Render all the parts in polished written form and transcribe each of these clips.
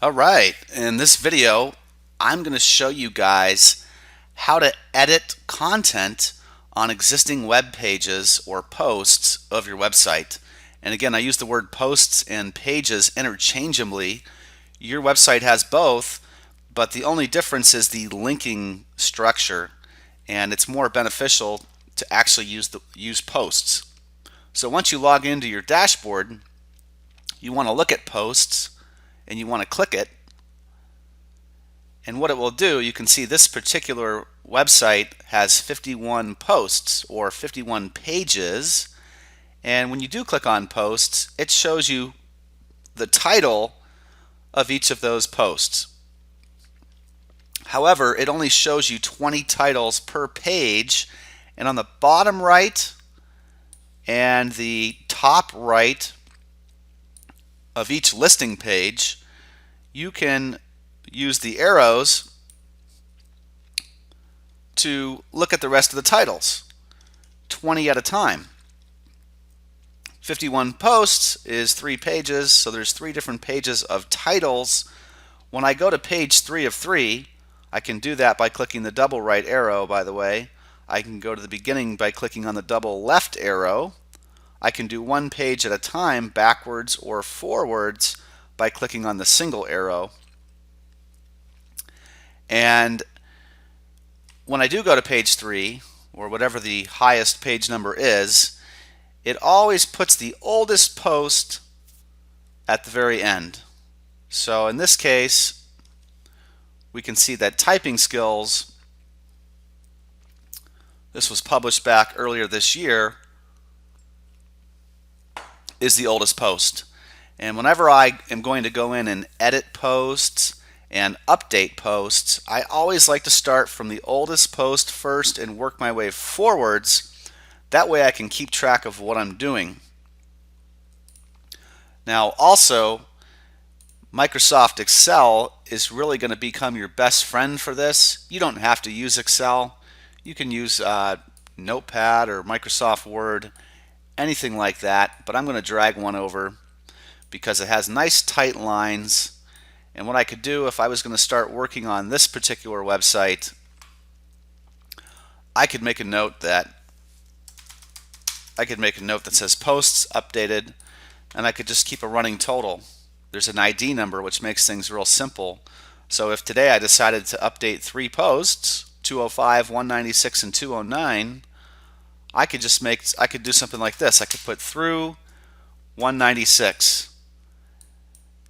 Alright, in this video I'm going to show you guys how to edit content on existing web pages or posts of your website. And again, I use the word posts and pages interchangeably. Your website has both, but the only difference is the linking structure, and it's more beneficial to actually use posts. So once you log into your dashboard, you want to look at posts and you want to click it. And what it will do, you can see this particular website has 51 posts or 51 pages. And when you do click on posts, it shows you the title of each of those posts. However, it only shows you 20 titles per page. And on the bottom right and the top right of each listing page, you can use the arrows to look at the rest of the titles, 20 at a time. 51 posts is 3 pages, so there's 3 different pages of titles. When I go to page 3 of 3, I can do that by clicking the double right arrow, by the way. I can go to the beginning by clicking on the double left arrow. I can do one page at a time, backwards or forwards, by clicking on the single arrow. And when I do go to page 3, or whatever the highest page number is, it always puts the oldest post at the very end. So in this case, we can see that Typing Skills, this was published back earlier this year, is the oldest post. And whenever I am going to go in and edit posts and update posts, I always like to start from the oldest post first and work my way forwards. That way I can keep track of what I'm doing. Now also, Microsoft Excel is really going to become your best friend for this. You don't have to use Excel. You can use Notepad or Microsoft Word, anything like that, but I'm going to drag one over because it has nice tight lines. And what I could do if I was going to start working on this particular website, I could make a note that says posts updated, and I could just keep a running total. There's an ID number, which makes things real simple. So if today I decided to update 3 posts, 205, 196, and 209, I could do something like this. I could put through 196.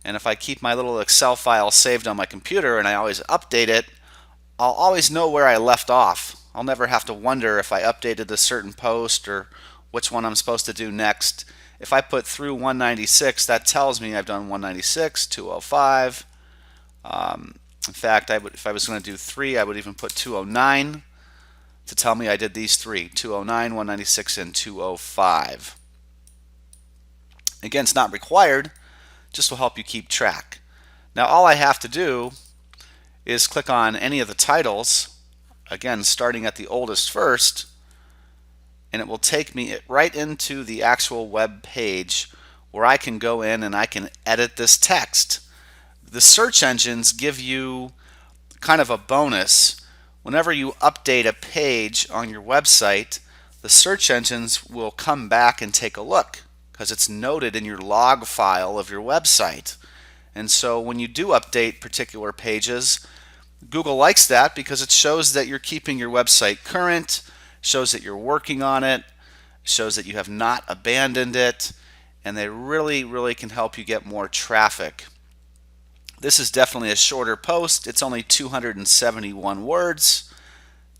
And if I keep my little Excel file saved on my computer and I always update it, I'll always know where I left off. I'll never have to wonder if I updated a certain post or which one I'm supposed to do next. If I put through 196, that tells me I've done 196, 205. In fact, if I was going to do 3, I would even put 209 to tell me I did these 3, 209, 196, and 205. Again, it's not required, just will help you keep track. Now all I have to do is click on any of the titles, again starting at the oldest first, and it will take me right into the actual web page where I can go in and I can edit this text. The search engines give you kind of a bonus. Whenever you update a page on your website, the search engines will come back and take a look because it's noted in your log file of your website. And so when you do update particular pages, Google likes that because it shows that you're keeping your website current, shows that you're working on it, shows that you have not abandoned it, and they really can help you get more traffic. This is definitely a shorter post. It's only 271 words.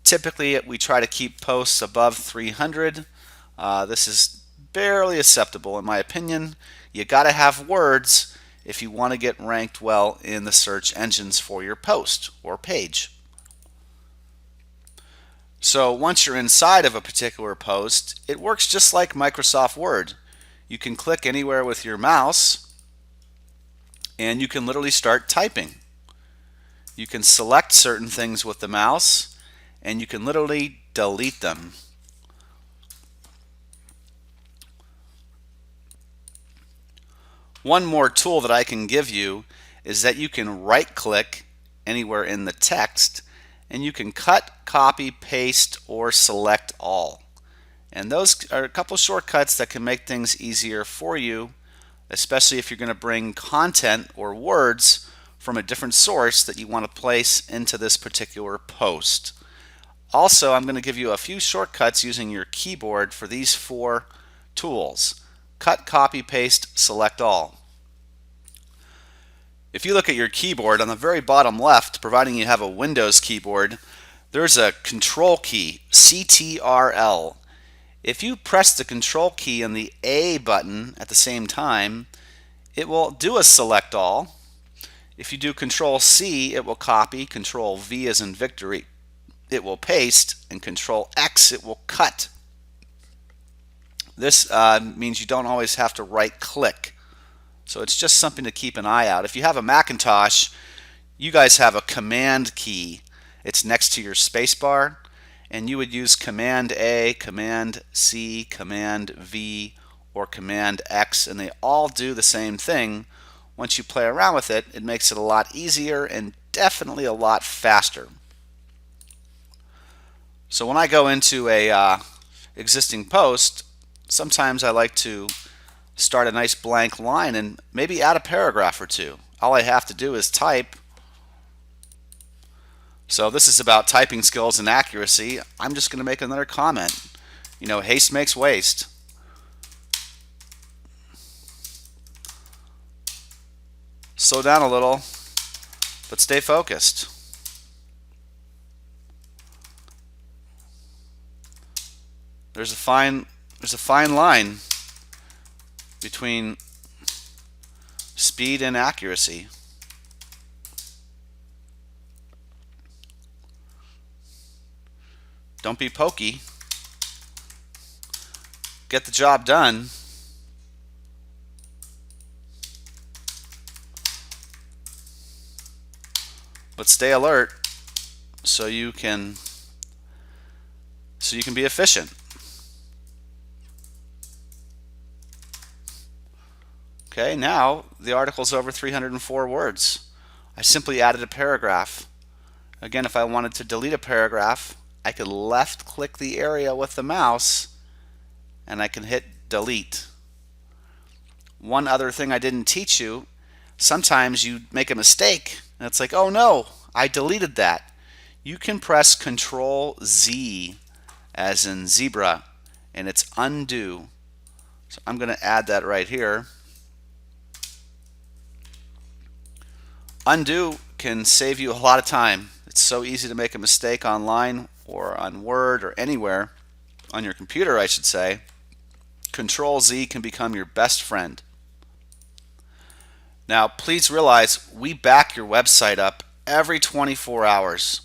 Typically, we try to keep posts above 300. This is barely acceptable in my opinion. You got to have words if you want to get ranked well in the search engines for your post or page. So once you're inside of a particular post, it works just like Microsoft Word. You can click anywhere with your mouse and you can literally start typing. You can select certain things with the mouse and you can literally delete them. One more tool that I can give you is that you can right click anywhere in the text and you can cut, copy, paste, or select all. And those are a couple shortcuts that can make things easier for you, especially if you're going to bring content or words from a different source that you want to place into this particular post. Also, I'm going to give you a few shortcuts using your keyboard for these 4 tools: cut, copy, paste, select all. If you look at your keyboard on the very bottom left, providing you have a Windows keyboard, there's a control key, CTRL. If you press the control key and the A button at the same time, it will do a select all. If you do control C, it will copy, control V as in victory, it will paste, and control X, it will cut. This means you don't always have to right click. So it's just something to keep an eye out. If you have a Macintosh, you guys have a command key. It's next to your space bar, and you would use Command A, Command C, Command V, or Command X, and they all do the same thing. Once you play around with it, it makes it a lot easier and definitely a lot faster. So when I go into a existing post, sometimes I like to start a nice blank line and maybe add a paragraph or 2. All I have to do is type. So this is about typing skills and accuracy. I'm just going to make another comment. Haste makes waste. Slow down a little, but stay focused. There's a fine line between speed and accuracy. Don't be pokey. Get the job done. But stay alert so you can be efficient. Okay, now the article's over 304 words. I simply added a paragraph. Again, if I wanted to delete a paragraph, I could left click the area with the mouse and I can hit delete. One other thing I didn't teach you, sometimes you make a mistake and it's like, oh no, I deleted that. You can press Control Z as in zebra and it's undo. So I'm going to add that right here. Undo can save you a lot of time. It's so easy to make a mistake online or on Word or anywhere, on your computer I should say. Control Z can become your best friend. Now please realize we back your website up every 24 hours.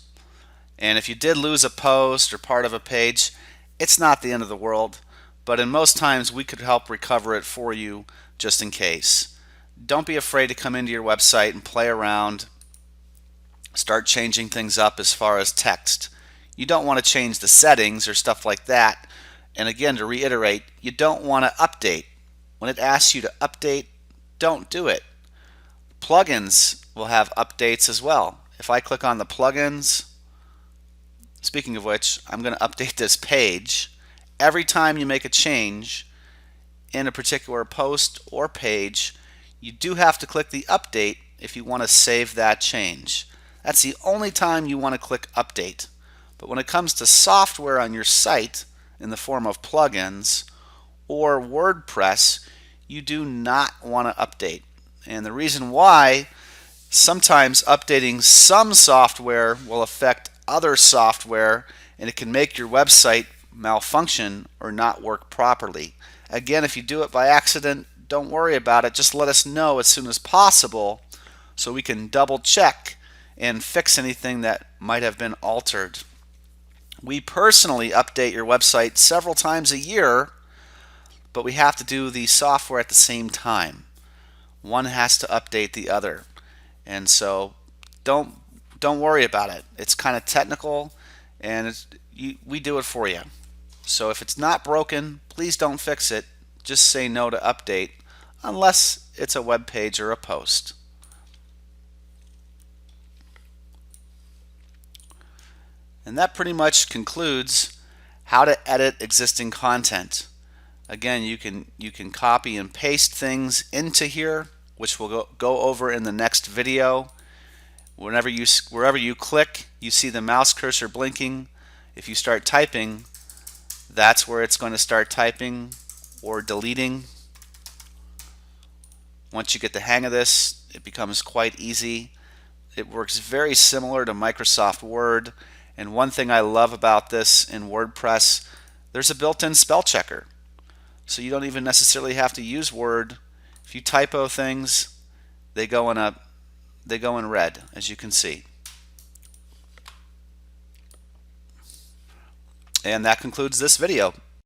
And if you did lose a post or part of a page, it's not the end of the world, but in most times we could help recover it for you just in case. Don't be afraid to come into your website and play around. Start changing things up as far as text. You don't want to change the settings or stuff like that. And again, to reiterate, you don't want to update. When it asks you to update, don't do it. Plugins will have updates as well. If I click on the plugins, speaking of which, I'm going to update this page. Every time you make a change in a particular post or page, you do have to click the update if you want to save that change. That's the only time you want to click update. But when it comes to software on your site in the form of plugins or WordPress, you do not want to update. And the reason why, sometimes updating some software will affect other software and it can make your website malfunction or not work properly. Again, if you do it by accident, don't worry about it. Just let us know as soon as possible so we can double check and fix anything that might have been altered. We personally update your website several times a year, but we have to do the software at the same time. One has to update the other. And so don't worry about it. It's kind of technical and we do it for you. So if it's not broken, please don't fix it. Just say no to update unless it's a web page or a post. And that pretty much concludes how to edit existing content. Again, you can copy and paste things into here, which we'll go over in the next video. Wherever you click, you see the mouse cursor blinking. If you start typing, that's where it's going to start typing or deleting. Once you get the hang of this, it becomes quite easy. It works very similar to Microsoft Word. And one thing I love about this in WordPress, there's a built-in spell checker. So you don't even necessarily have to use Word. If you typo things, they go in red, as you can see. And that concludes this video.